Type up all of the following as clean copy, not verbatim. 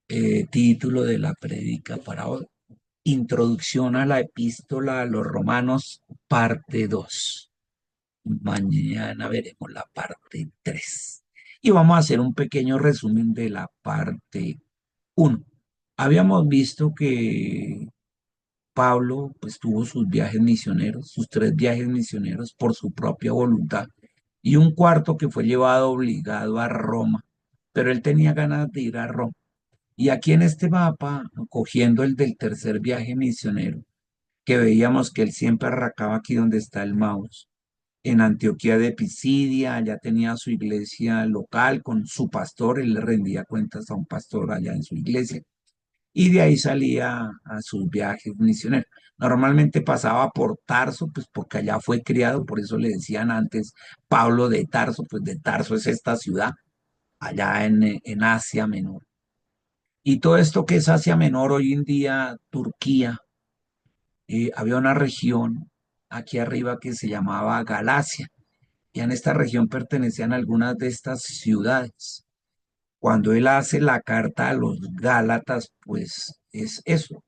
Título de la prédica para hoy: Introducción a la epístola a los Romanos, parte 2. Mañana veremos la parte 3. Y vamos a hacer un pequeño resumen de la parte 1. Habíamos visto que Pablo pues tuvo sus viajes misioneros, sus 3 viajes misioneros por su propia voluntad, y un cuarto que fue llevado obligado a Roma, pero él tenía ganas de ir a Roma. Y aquí en este mapa, cogiendo el del tercer viaje misionero, que veíamos que él siempre arrancaba aquí donde está el mouse, en Antioquía de Pisidia. Allá tenía su iglesia local con su pastor, él le rendía cuentas a un pastor allá en su iglesia, y de ahí salía a sus viajes misioneros. Normalmente pasaba por Tarso, pues porque allá fue criado, por eso le decían antes Pablo de Tarso, pues de Tarso es esta ciudad, allá en Asia Menor. Y todo esto que es Asia Menor, hoy en día Turquía, había una región aquí arriba que se llamaba Galacia, y en esta región pertenecían algunas de estas ciudades. Cuando él hace la carta a los Gálatas, pues es eso,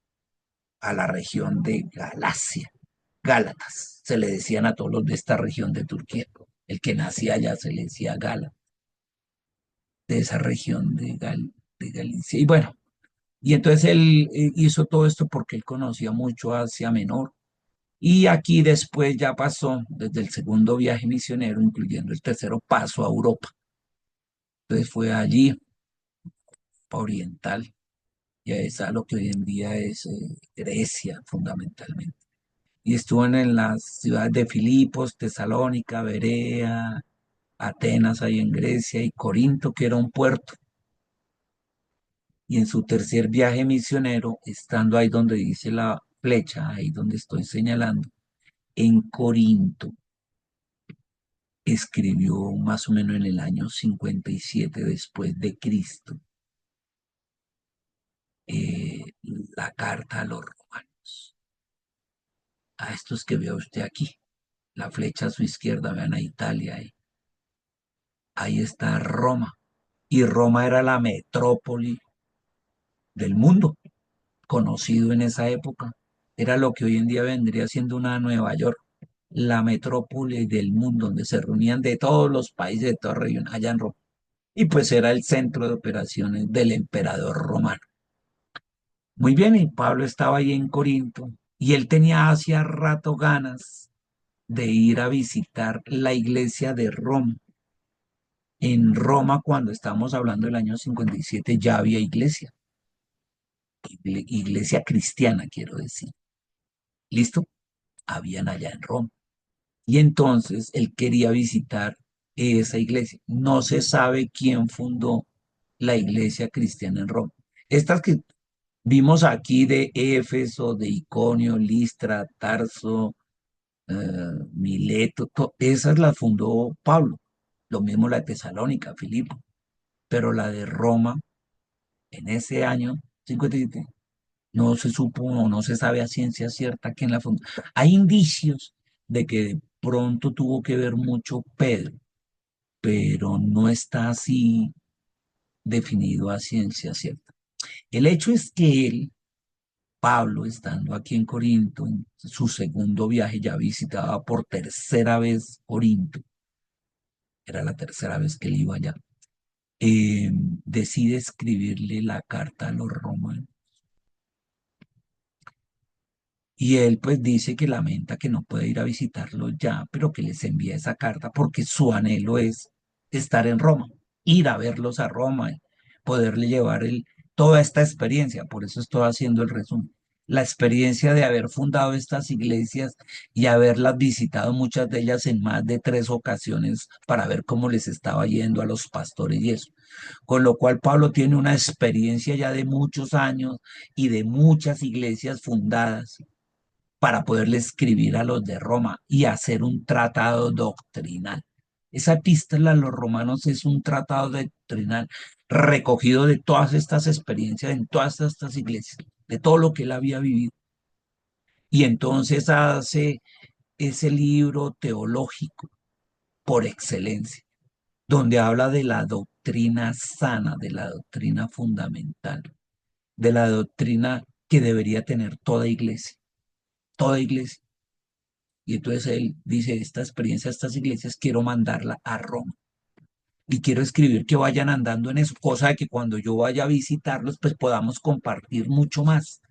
a la región de Galacia. Gálatas, se le decían a todos los de esta región de Turquía. El que nacía allá se le decía Gala, de esa región de Galicia. Y bueno, y entonces él hizo todo esto porque él conocía mucho Asia Menor. Y aquí después ya pasó, desde el segundo viaje misionero, incluyendo el tercero, paso a Europa. Entonces fue allí, para Oriental, y es a lo que hoy en día es Grecia, fundamentalmente. Y estuvo en las ciudades de Filipos, Tesalónica, Berea, Atenas, ahí en Grecia, y Corinto, que era un puerto. Y en su tercer viaje misionero, estando ahí donde dice la flecha, ahí donde estoy señalando, en Corinto, escribió más o menos en el año 57 después de Cristo, eh, la carta a los romanos. A estos que ve usted aquí, la flecha a su izquierda, vean a Italia ahí. Ahí está Roma. Y Roma era la metrópoli del mundo, conocido en esa época. Era lo que hoy en día vendría siendo una Nueva York, la metrópoli del mundo, donde se reunían de todos los países de toda región, allá en Roma. Y pues era el centro de operaciones del emperador romano. Muy bien, y Pablo estaba ahí en Corinto, y él tenía hacía rato ganas de ir a visitar la iglesia de Roma. En Roma, cuando estamos hablando del año 57, ya había iglesia, iglesia cristiana, quiero decir. ¿Listo? Habían allá en Roma. Y entonces él quería visitar esa iglesia. No se sabe quién fundó la iglesia cristiana en Roma. Estas que vimos aquí de Éfeso, de Iconio, Listra, Tarso, Mileto, esas las fundó Pablo. Lo mismo la de Tesalónica, Filipo. Pero la de Roma, en ese año 57, no se supo o no se sabe a ciencia cierta quién la fundó. Hay indicios de que de pronto tuvo que ver mucho Pedro, pero no está así definido a ciencia cierta. El hecho es que él, Pablo, estando aquí en Corinto, en su segundo viaje, ya visitaba por tercera vez Corinto, era la tercera vez que él iba allá, decide escribirle la carta a los romanos. Y él pues dice que lamenta que no puede ir a visitarlos ya, pero que les envía esa carta porque su anhelo es estar en Roma, ir a verlos a Roma y poderle llevar toda esta experiencia. Por eso estoy haciendo el resumen. La experiencia de haber fundado estas iglesias y haberlas visitado, muchas de ellas en más de 3 ocasiones, para ver cómo les estaba yendo a los pastores y eso. Con lo cual Pablo tiene una experiencia ya de muchos años y de muchas iglesias fundadas para poderle escribir a los de Roma y hacer un tratado doctrinal. Esa epístola a los romanos es un tratado doctrinal recogido de todas estas experiencias en todas estas iglesias, de todo lo que él había vivido. Y entonces hace ese libro teológico por excelencia, donde habla de la doctrina sana, de la doctrina fundamental. de la doctrina que debería tener toda iglesia, toda iglesia. Y entonces él dice, esta experiencia, estas iglesias, quiero mandarla a Roma. Y quiero escribir que vayan andando en eso, cosa de que cuando yo vaya a visitarlos, pues podamos compartir mucho más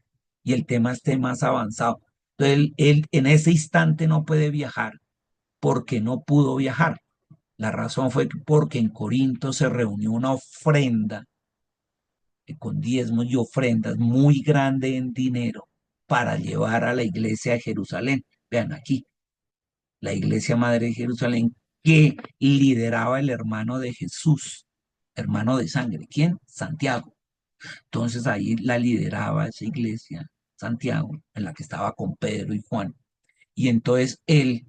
y el tema esté más avanzado. Entonces, él en ese instante no puede viajar porque no pudo viajar. La razón fue porque en Corinto se reunió una ofrenda con diezmos y ofrendas muy grande en dinero para llevar a la iglesia de Jerusalén. Vean aquí, la iglesia madre de Jerusalén que lideraba el hermano de Jesús, hermano de sangre. ¿Quién? Santiago. Entonces ahí la lideraba esa iglesia, Santiago, en la que estaba con Pedro y Juan. Y entonces él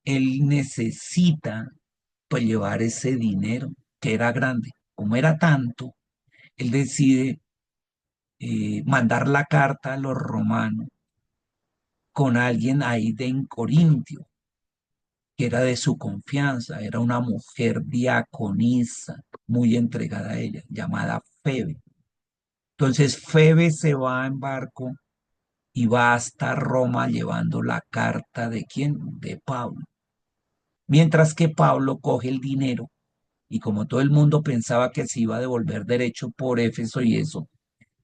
necesita pues llevar ese dinero que era grande. Como era tanto, él decide mandar la carta a los romanos con alguien ahí de en Corintio, que era de su confianza, era una mujer diaconisa, muy entregada a ella, llamada Febe. Entonces Febe se va en barco y va hasta Roma llevando la carta de quién, de Pablo. Mientras que Pablo coge el dinero y como todo el mundo pensaba que se iba a devolver derecho por Éfeso y eso,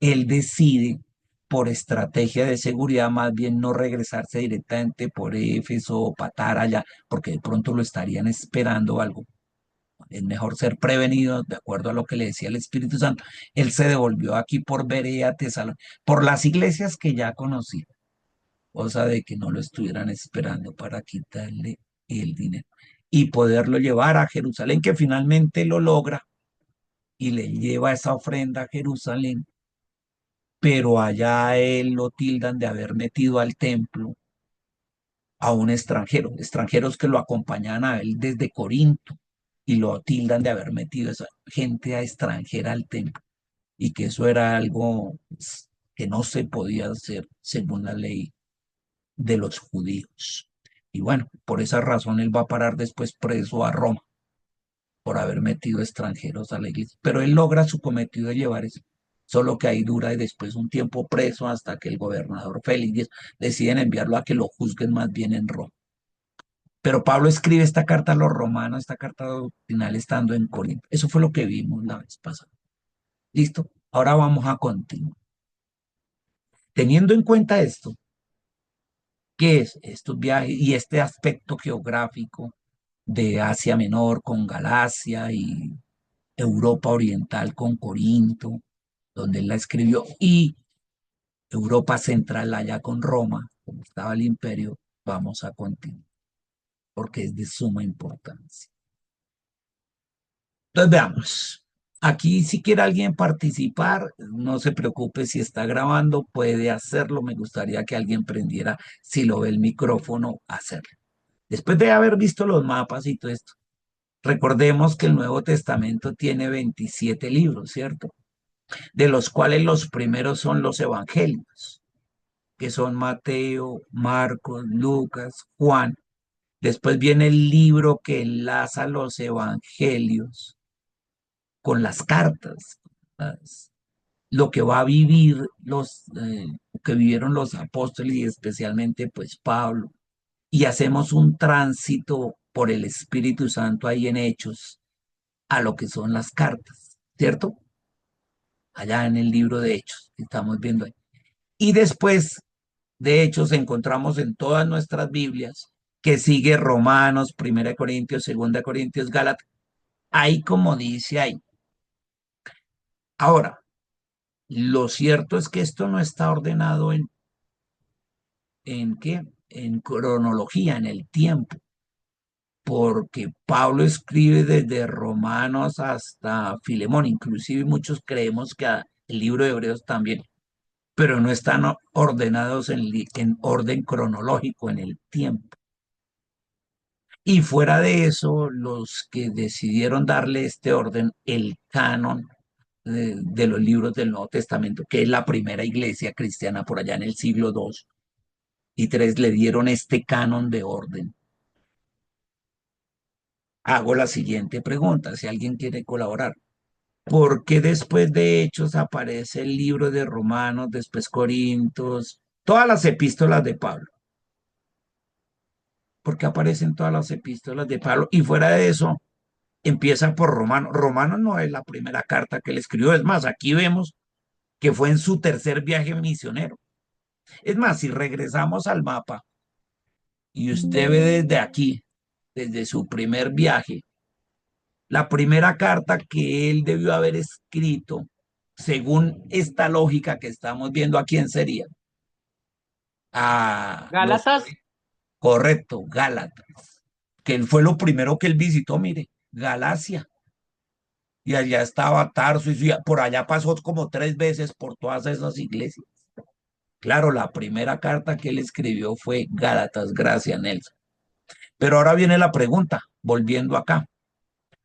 él decide por estrategia de seguridad más bien no regresarse directamente por Éfeso o Patara allá, porque de pronto lo estarían esperando o algo. Es mejor ser prevenido, de acuerdo a lo que le decía el Espíritu Santo. Él se devolvió aquí por Berea, Tesalónica, por las iglesias que ya conocí, cosa de que no lo estuvieran esperando para quitarle el dinero y poderlo llevar a Jerusalén, que finalmente lo logra y le lleva esa ofrenda a Jerusalén, pero allá a él lo tildan de haber metido al templo a un extranjero, extranjeros que lo acompañaban a él desde Corinto y lo tildan de haber metido esa gente a extranjera al templo y que eso era algo pues, que no se podía hacer según la ley de los judíos. Y bueno, por esa razón él va a parar después preso a Roma por haber metido extranjeros a la iglesia. Pero él logra su cometido de llevar eso. Solo que ahí dura y después un tiempo preso hasta que el gobernador Félix deciden enviarlo a que lo juzguen más bien en Roma. Pero Pablo escribe esta carta a los romanos, esta carta doctrinal estando en Corinto. Eso fue lo que vimos la vez pasada. ¿Listo? Ahora vamos a continuar. Teniendo en cuenta esto, ¿qué es estos viajes y este aspecto geográfico de Asia Menor con Galacia y Europa Oriental con Corinto, donde él la escribió, y Europa Central allá con Roma, como estaba el imperio? Vamos a continuar, porque es de suma importancia. Entonces veamos. Aquí si quiere alguien participar, no se preocupe si está grabando, puede hacerlo. Me gustaría que alguien prendiera, si lo ve el micrófono, hacerlo. Después de haber visto los mapas y todo esto, recordemos que el Nuevo Testamento tiene 27 libros, ¿cierto? De los cuales los primeros son los evangelios, que son Mateo, Marcos, Lucas, Juan. Después viene el libro que enlaza los evangelios con las cartas, lo que va a vivir que vivieron los apóstoles y especialmente pues Pablo. Y hacemos un tránsito por el Espíritu Santo ahí en Hechos a lo que son las cartas, ¿cierto? Allá en el libro de Hechos, que estamos viendo ahí. Y después de Hechos encontramos en todas nuestras Biblias que sigue Romanos, Primera de Corintios, Segunda de Corintios, Gálatas, ahí como dice ahí. Ahora, lo cierto es que esto no está ordenado ¿en qué? En cronología, en el tiempo, porque Pablo escribe desde Romanos hasta Filemón, inclusive muchos creemos que el libro de Hebreos también, pero no están ordenados en orden cronológico, en el tiempo. Y fuera de eso, los que decidieron darle este orden, el canon de los libros del Nuevo Testamento, que es la primera iglesia cristiana por allá en el siglo II y III, le dieron este canon de orden. Hago la siguiente pregunta, si alguien quiere colaborar. ¿Por qué después de Hechos aparece el libro de Romanos, después Corintios, todas las epístolas de Pablo? ¿Por qué aparecen todas las epístolas de Pablo? Y fuera de eso, empieza por Romanos. Romanos no es la primera carta que él escribió. Es más, aquí vemos que fue en su tercer viaje misionero. Es más, si regresamos al mapa y usted ve desde aquí, desde su primer viaje, la primera carta que él debió haber escrito, según esta lógica que estamos viendo, ¿a quién sería? A los, Gálatas, correcto, Gálatas, que él fue lo primero que él visitó, mire, Galacia. Y allá estaba Tarso, y por allá pasó como 3 veces por todas esas iglesias. Claro, la primera carta que él escribió fue Gálatas, gracias, Nelson. Pero ahora viene la pregunta, volviendo acá.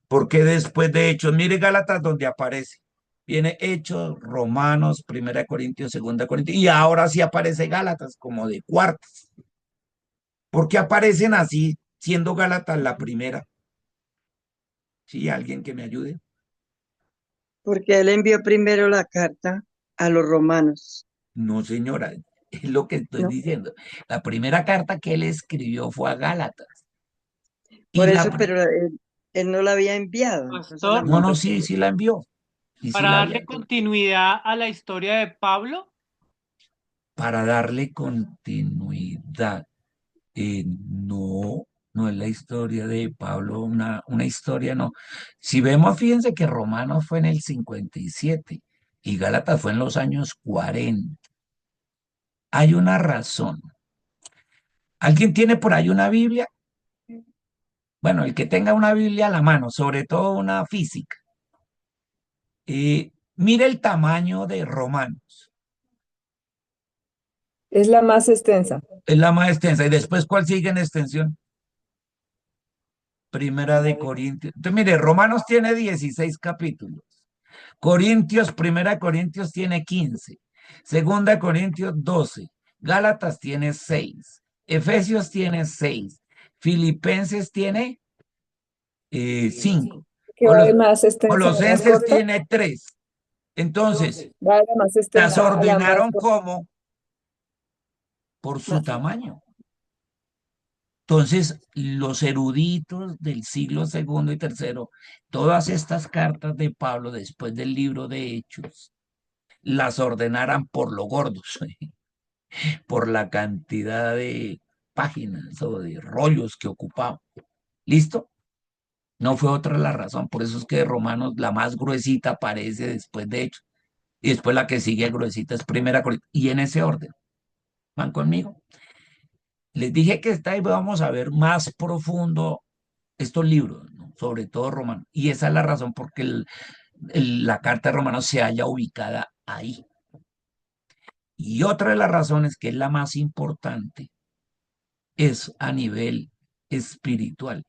¿Por qué después de Hechos? Mire Gálatas donde aparece. Viene Hechos, Romanos, Primera de Corintios, Segunda de Corintios, y ahora sí aparece Gálatas como de cuartas. ¿Por qué aparecen así, siendo Gálatas la primera? Sí, alguien que me ayude. Porque él envió primero la carta a los romanos, No, señora, es lo que estoy ¿no? diciendo. La primera carta que él escribió fue a Gálatas. Y Por la... eso, pero él no la había enviado, entonces la pastor, No, no, mandó sí, solo. sí la envió. Y sí para la había darle continuidad a la historia de Pablo. para darle continuidad. No, no es la historia de Pablo, una historia no. Si vemos, fíjense que Romanos fue en el 57 y Gálatas fue en los años 40. Hay una razón. ¿Alguien tiene por ahí una Biblia? Bueno, el que tenga una Biblia a la mano, sobre todo una física. Mire el tamaño de Romanos. Es la más extensa. Es la más extensa. Y después, ¿cuál sigue en extensión? Primera de Corintios. Entonces, mire, Romanos tiene 16 capítulos. Corintios, Primera de Corintios tiene 15. Segunda de Corintios 12. Gálatas tiene 6. Efesios tiene 6. Filipenses tiene 5. ¿Qué va de más extensa a la más Colosenses corta? tiene 3. Entonces, Va de la más las extensa a la más ordenaron corta. como por su Ma- tamaño. Entonces, los eruditos del siglo segundo y tercero, todas estas cartas de Pablo después del libro de Hechos, las ordenaran por lo gordos, por la cantidad de páginas o de rollos que ocupaba. ¿Listo? No fue otra la razón. Por eso es que de Romanos la más gruesita aparece después de Hechos. Y después la que sigue gruesita es Primera Corintios. Y en ese orden. ¿Van conmigo? Les dije que esta vez vamos a ver más profundo estos libros, ¿no? Sobre todo Romanos. Y esa es la razón por que la carta de Romanos se haya ubicada ahí. Y otra de las razones, que es la más importante, es a nivel espiritual,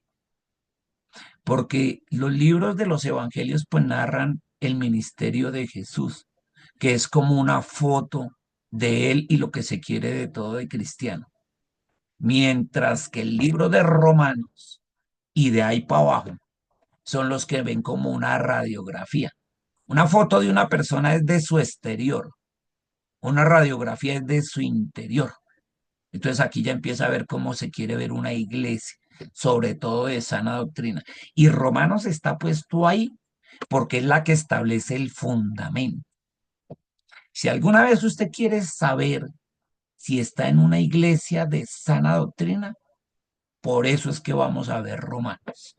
porque los libros de los evangelios pues narran el ministerio de Jesús, que es como una foto de él y lo que se quiere de todo de cristiano. Mientras que el libro de Romanos y de ahí para abajo son los que ven como una radiografía. Una foto de una persona es de su exterior, una radiografía es de su interior. Entonces aquí ya empieza a ver cómo se quiere ver una iglesia, sobre todo de sana doctrina. Y Romanos está puesto ahí porque es la que establece el fundamento. Si alguna vez usted quiere saber si está en una iglesia de sana doctrina, por eso es que vamos a ver Romanos,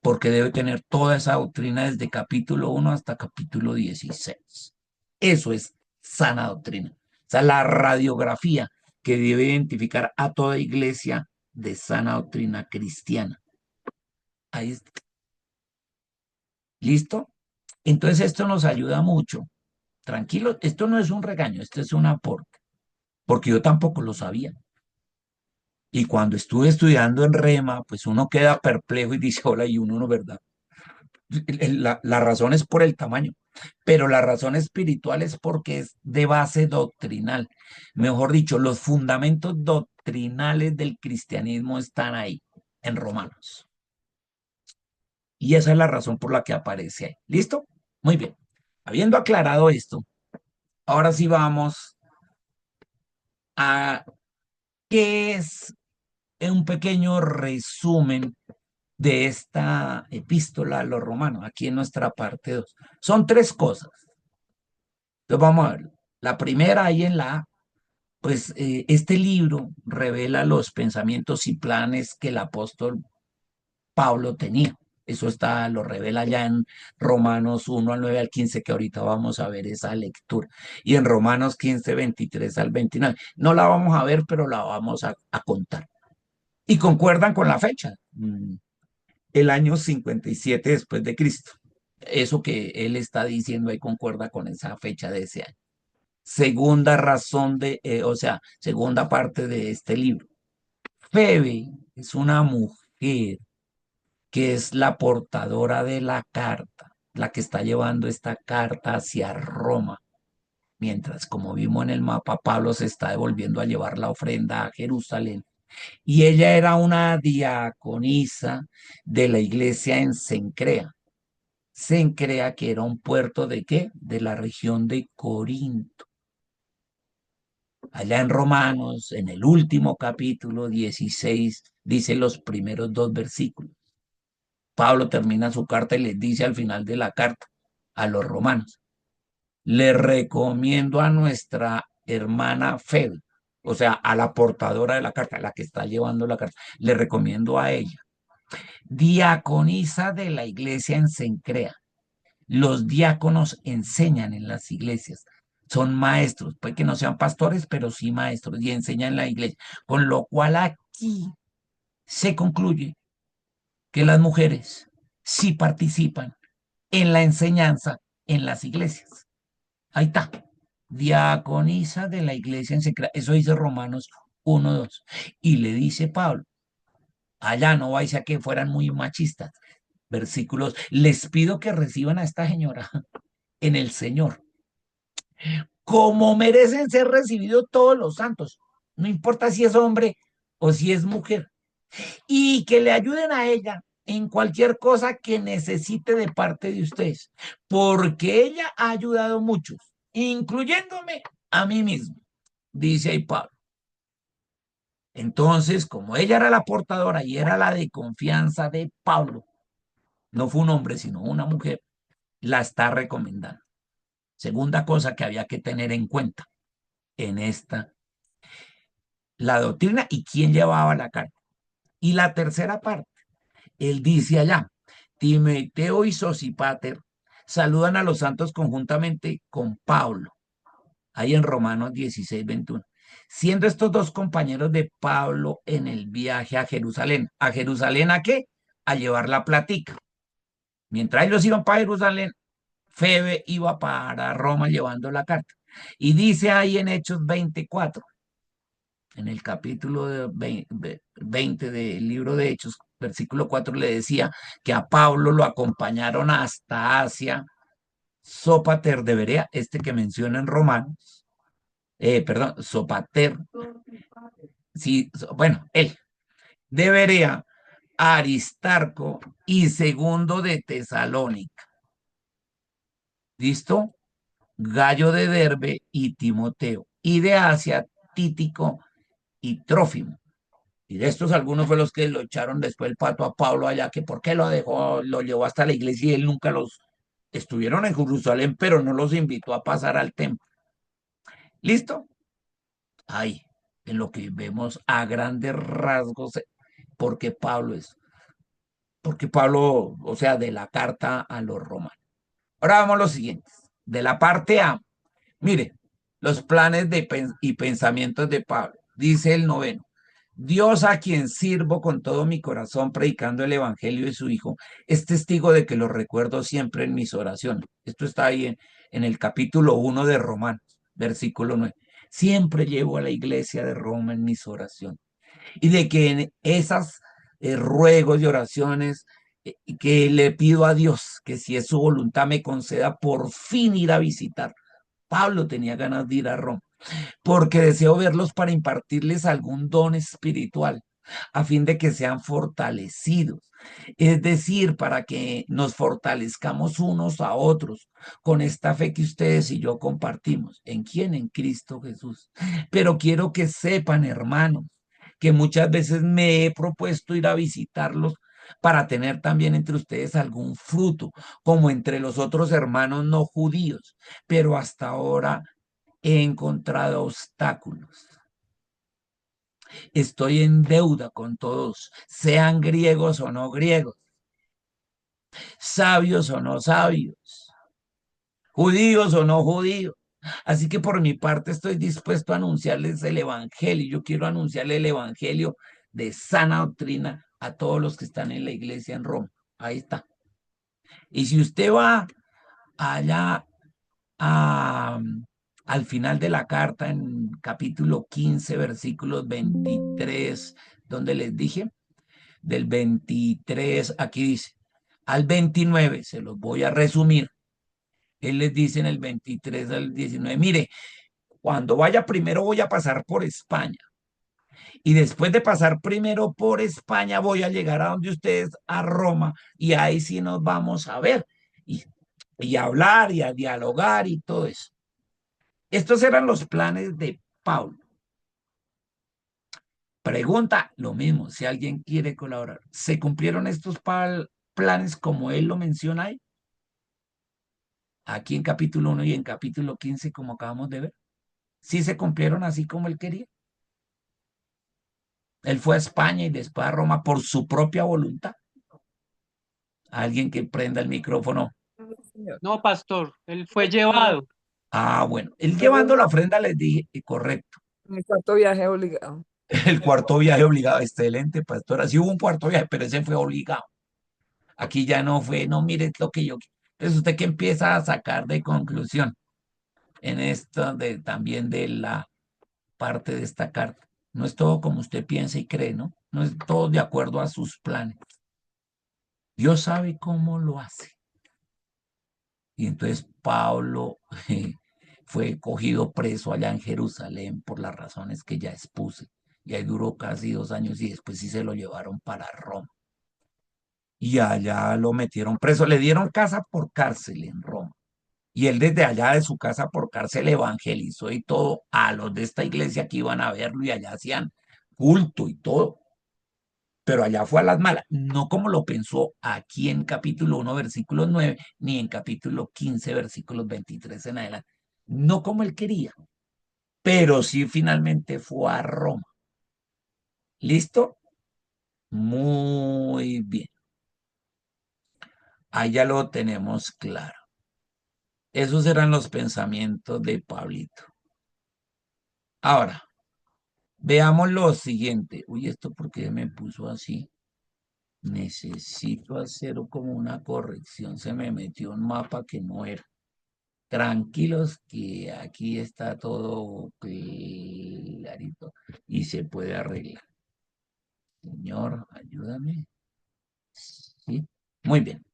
porque debe tener toda esa doctrina desde capítulo 1 hasta capítulo 16. Eso es sana doctrina. O sea, la radiografía que debe identificar a toda iglesia de sana doctrina cristiana. Ahí está. ¿Listo? Entonces esto nos ayuda mucho. Tranquilo, esto no es un regaño, esto es un aporte, porque yo tampoco lo sabía. Y cuando estuve estudiando en Rema, pues uno queda perplejo y dice, hola, y uno no, ¿verdad? La razón es por el tamaño, pero la razón espiritual es porque es de base doctrinal. Mejor dicho, los fundamentos doctrinales del cristianismo están ahí, en Romanos. Y esa es la razón por la que aparece ahí. ¿Listo? Muy bien. Habiendo aclarado esto, ahora sí vamos a qué es un pequeño resumen de esta epístola a los romanos, aquí en nuestra parte 2. Son tres cosas. Entonces vamos a ver. La primera, ahí en la A, pues este libro revela los pensamientos y planes que el apóstol Pablo tenía. Eso está, lo revela ya en Romanos 1 al 9 al 15, que ahorita vamos a ver esa lectura. Y en Romanos 15, 23 al 29. No la vamos a ver, pero la vamos a contar. Y concuerdan con la fecha. El año 57 después de Cristo. Eso que él está diciendo ahí concuerda con esa fecha de ese año. Segunda razón segunda parte de este libro. Febe es una mujer que es la portadora de la carta, la que está llevando esta carta hacia Roma. Mientras, como vimos en el mapa, Pablo se está devolviendo a llevar la ofrenda a Jerusalén. Y ella era una diaconisa de la iglesia en Cencrea. Cencrea, que era un puerto ¿de qué? De la región de Corinto. Allá en Romanos, en el último capítulo 16, dice los primeros dos versículos. Pablo termina su carta y les dice al final de la carta a los romanos: le recomiendo a nuestra hermana Febe, o sea, a la portadora de la carta, la que está llevando la carta, le recomiendo a ella, diaconisa de la iglesia en Cencrea. Los diáconos enseñan en las iglesias, son maestros, puede que no sean pastores, pero sí maestros, y enseñan en la iglesia. Con lo cual aquí se concluye que las mujeres sí participan en la enseñanza en las iglesias. Ahí está. Diaconisa de la iglesia en secreto. Eso dice Romanos 1:2. Y le dice Pablo, allá no vais a que fueran muy machistas. Versículos, les pido que reciban a esta señora en el Señor, como merecen ser recibidos todos los santos. No importa si es hombre o si es mujer. Y que le ayuden a ella en cualquier cosa que necesite de parte de ustedes, porque ella ha ayudado a muchos, incluyéndome a mí mismo, dice ahí Pablo. Entonces, como ella era la portadora y era la de confianza de Pablo, no fue un hombre, sino una mujer, la está recomendando. Segunda cosa que había que tener en cuenta en esta, la doctrina y quién llevaba la carta. Y la tercera parte, él dice allá, Timoteo y Sosípater saludan a los santos conjuntamente con Pablo, ahí en Romanos 16, 21. Siendo estos dos compañeros de Pablo en el viaje a Jerusalén. ¿A Jerusalén a qué? A llevar la plática. Mientras ellos iban para Jerusalén, Febe iba para Roma llevando la carta. Y dice ahí en Hechos 24, en el capítulo 20 del libro de Hechos, versículo 4, le decía que a Pablo lo acompañaron hasta Asia, Sópater de Berea, este que menciona en Romanos, Sópater, sí, bueno, él, de Berea, Aristarco y Segundo de Tesalónica. ¿Listo? Gallo de Derbe y Timoteo. Y de Asia, Títico y Trófimo. Y de estos algunos fue los que lo echaron después el pato a Pablo allá, que por qué lo dejó, lo llevó hasta la iglesia y él nunca los estuvieron en Jerusalén, pero no los invitó a pasar al templo. ¿Listo? Ahí, en lo que vemos a grandes rasgos, porque Pablo, o sea, de la carta a los romanos. Ahora vamos a los siguientes. De la parte A, mire, los planes y pensamientos de Pablo. Dice el 9. Dios, a quien sirvo con todo mi corazón predicando el evangelio de su Hijo, es testigo de que lo recuerdo siempre en mis oraciones. Esto está ahí en el capítulo 1 de Romanos, versículo 9. Siempre llevo a la iglesia de Roma en mis oraciones. Y de que en esas ruegos y oraciones que le pido a Dios que si es su voluntad me conceda por fin ir a visitar. Pablo tenía ganas de ir a Roma porque deseo verlos para impartirles algún don espiritual, a fin de que sean fortalecidos. Es decir, para que nos fortalezcamos unos a otros con esta fe que ustedes y yo compartimos. ¿En quién? En Cristo Jesús. Pero quiero que sepan, hermanos, que muchas veces me he propuesto ir a visitarlos para tener también entre ustedes algún fruto, como entre los otros hermanos no judíos, pero hasta ahora he encontrado obstáculos. Estoy en deuda con todos, sean griegos o no griegos, sabios o no sabios, judíos o no judíos. Así que por mi parte estoy dispuesto a anunciarles el evangelio. Yo quiero anunciarle el evangelio de sana doctrina a todos los que están en la iglesia en Roma. Ahí está. Y si usted va allá al final de la carta, en capítulo 15, versículos 23, donde les dije, del 23, aquí dice, al 29, se los voy a resumir. Él les dice en el 23 al 19, mire, cuando vaya primero voy a pasar por España. Y después de pasar primero por España, voy a llegar a donde ustedes, a Roma, y ahí sí nos vamos a ver, y a hablar, y a dialogar, y todo eso. Estos eran los planes de Pablo. Pregunta, lo mismo, si alguien quiere colaborar. ¿Se cumplieron estos planes como él lo menciona ahí? Aquí en capítulo 1 y en capítulo 15, como acabamos de ver. ¿Sí se cumplieron así como él quería? Él fue a España y después a Roma por su propia voluntad. Alguien que prenda el micrófono. Señor. No, pastor, él fue llevado. Ah, bueno. Él llevando la ofrenda les dije, correcto. Mi cuarto viaje obligado. El cuarto viaje obligado, excelente, pastora. Sí hubo un cuarto viaje, pero ese fue obligado. Aquí ya no fue, no, mire lo que yo quiero. Entonces, ¿usted qué empieza a sacar de conclusión en esto también de la parte de esta carta? No es todo como usted piensa y cree, ¿no? No es todo de acuerdo a sus planes. Dios sabe cómo lo hace. Y entonces Pablo fue cogido preso allá en Jerusalén por las razones que ya expuse. Y ahí duró casi 2 años y después sí se lo llevaron para Roma. Y allá lo metieron preso. Le dieron casa por cárcel en Roma. Y él desde allá de su casa por cárcel evangelizó y todo a los de esta iglesia que iban a verlo y allá hacían culto y todo. Pero allá fue a las malas, no como lo pensó aquí en capítulo 1, versículos 9, ni en capítulo 15, versículos 23 en adelante. No como él quería, pero sí finalmente fue a Roma. ¿Listo? Muy bien. Ahí ya lo tenemos claro. Esos eran los pensamientos de Pablito. Ahora, veamos lo siguiente. Uy, ¿esto por qué me puso así? Necesito hacer como una corrección. Se me metió un mapa que no era. Tranquilos que aquí está todo clarito y se puede arreglar. Señor, ayúdame. Sí. Muy bien.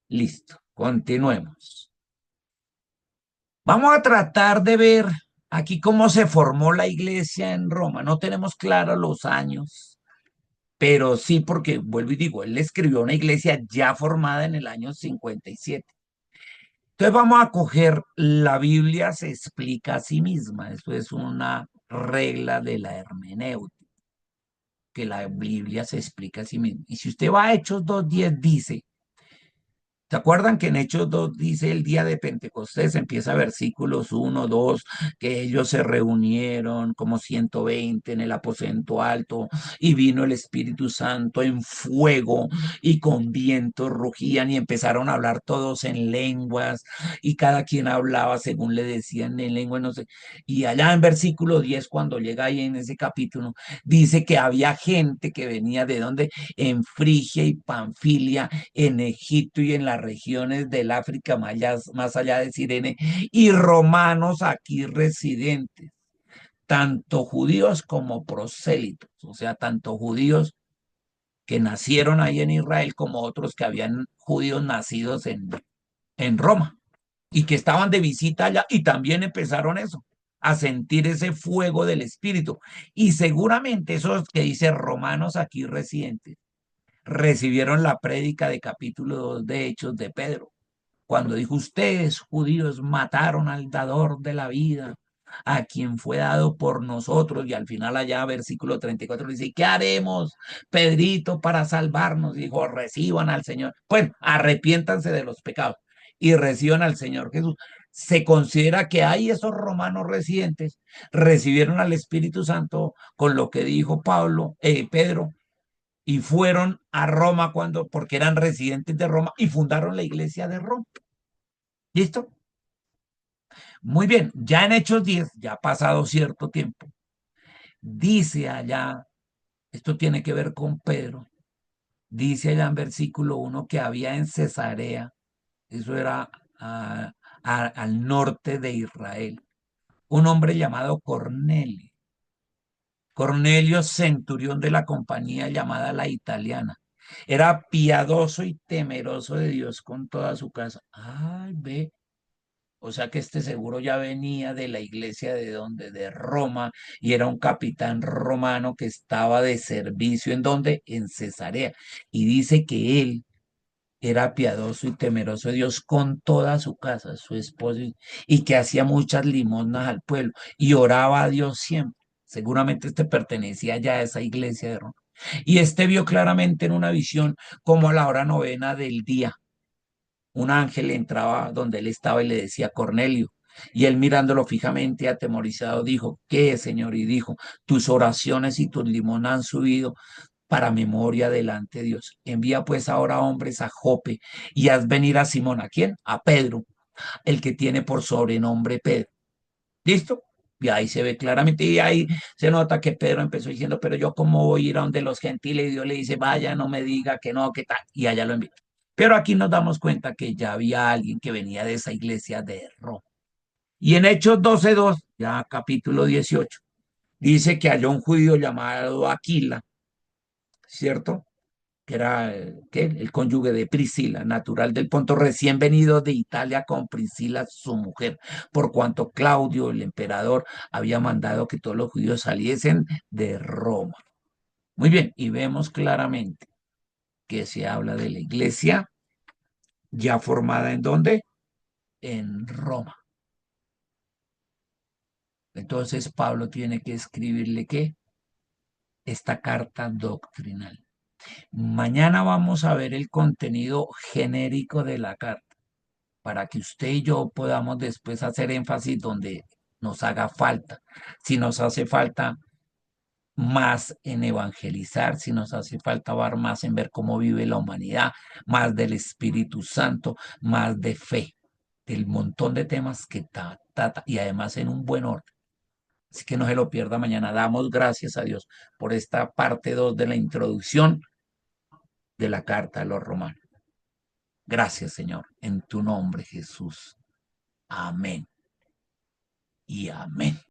Listo. Continuemos. Vamos a tratar de ver aquí cómo se formó la iglesia en Roma. No tenemos claros los años, pero sí porque, vuelvo y digo, él escribió una iglesia ya formada en el año 57. Entonces vamos a coger, la Biblia se explica a sí misma. Esto es una regla de la hermenéutica, que la Biblia se explica a sí misma. Y si usted va a Hechos 2:10, dice, ¿se acuerdan que en Hechos 2 dice el día de Pentecostés? Empieza versículos 1, 2, que ellos se reunieron como 120 en el aposento alto y vino el Espíritu Santo en fuego y con viento rugían y empezaron a hablar todos en lenguas y cada quien hablaba según le decían en lengua, no sé. Y allá en versículo 10, cuando llega ahí en ese capítulo, dice que había gente que venía de donde, en Frigia y Panfilia, en Egipto y en las regiones del África más allá de Cirene, y romanos aquí residentes, tanto judíos como prosélitos, o sea, tanto judíos que nacieron ahí en Israel como otros que habían judíos nacidos en Roma y que estaban de visita allá y también empezaron eso. a sentir ese fuego del Espíritu. Y seguramente esos que dice Romanos aquí residentes recibieron la prédica de capítulo 2 de Hechos de Pedro, cuando dijo, ustedes judíos mataron al dador de la vida, a quien fue dado por nosotros, y al final allá versículo 34 dice, ¿qué haremos, Pedrito, para salvarnos? Dijo, reciban al Señor. Bueno, arrepiéntanse de los pecados y reciban al Señor Jesús. Se considera que hay esos romanos residentes, recibieron al Espíritu Santo con lo que dijo Pedro, y fueron a Roma porque eran residentes de Roma y fundaron la iglesia de Roma. ¿Listo? Muy bien, ya en Hechos 10, ya ha pasado cierto tiempo, dice allá, esto tiene que ver con Pedro, dice allá en versículo 1 que había en Cesarea, eso era al norte de Israel, un hombre llamado Cornelio. Cornelio, centurión de la compañía llamada La Italiana. Era piadoso y temeroso de Dios con toda su casa. Ay, ve. O sea que este seguro ya venía de la iglesia de donde, de Roma, y era un capitán romano que estaba de servicio en donde, en Cesarea. Y dice que él era piadoso y temeroso de Dios con toda su casa, su esposo, y que hacía muchas limosnas al pueblo y oraba a Dios siempre. Seguramente este pertenecía ya a esa iglesia de Roma. Y este vio claramente en una visión como a la hora novena del día un ángel entraba donde él estaba y le decía, Cornelio. Y él mirándolo fijamente, atemorizado, dijo, ¿qué, Señor? Y dijo, tus oraciones y tus limosnas han subido para memoria delante de Dios. Envía pues ahora hombres a Jope y haz venir a Simón. ¿A quién? A Pedro, el que tiene por sobrenombre Pedro. ¿Listo? Y ahí se ve claramente, y ahí se nota que Pedro empezó diciendo, pero yo cómo voy a ir a donde los gentiles, y Dios le dice, vaya, no me diga que no, que tal, y allá lo envió. Pero aquí nos damos cuenta que ya había alguien que venía de esa iglesia de Roma. Y en Hechos 12:2, ya capítulo 18, dice que halló un judío llamado Aquila, ¿cierto? Que era el cónyuge de Priscila, natural del Ponto, recién venido de Italia con Priscila, su mujer, por cuanto Claudio, el emperador, había mandado que todos los judíos saliesen de Roma. Muy bien, y vemos claramente que se habla de la iglesia ya formada ¿en dónde? En Roma. Entonces Pablo tiene que escribirle ¿qué? Esta carta doctrinal. Mañana vamos a ver el contenido genérico de la carta, para que usted y yo podamos después hacer énfasis donde nos haga falta. Si nos hace falta más en evangelizar, si nos hace falta más en ver cómo vive la humanidad, más del Espíritu Santo, más de fe, del montón de temas que trata y además en un buen orden. Así que no se lo pierda mañana. Damos gracias a Dios por esta parte 2 de la introducción de la carta a los romanos. Gracias, Señor, en tu nombre, Jesús. Amén y amén.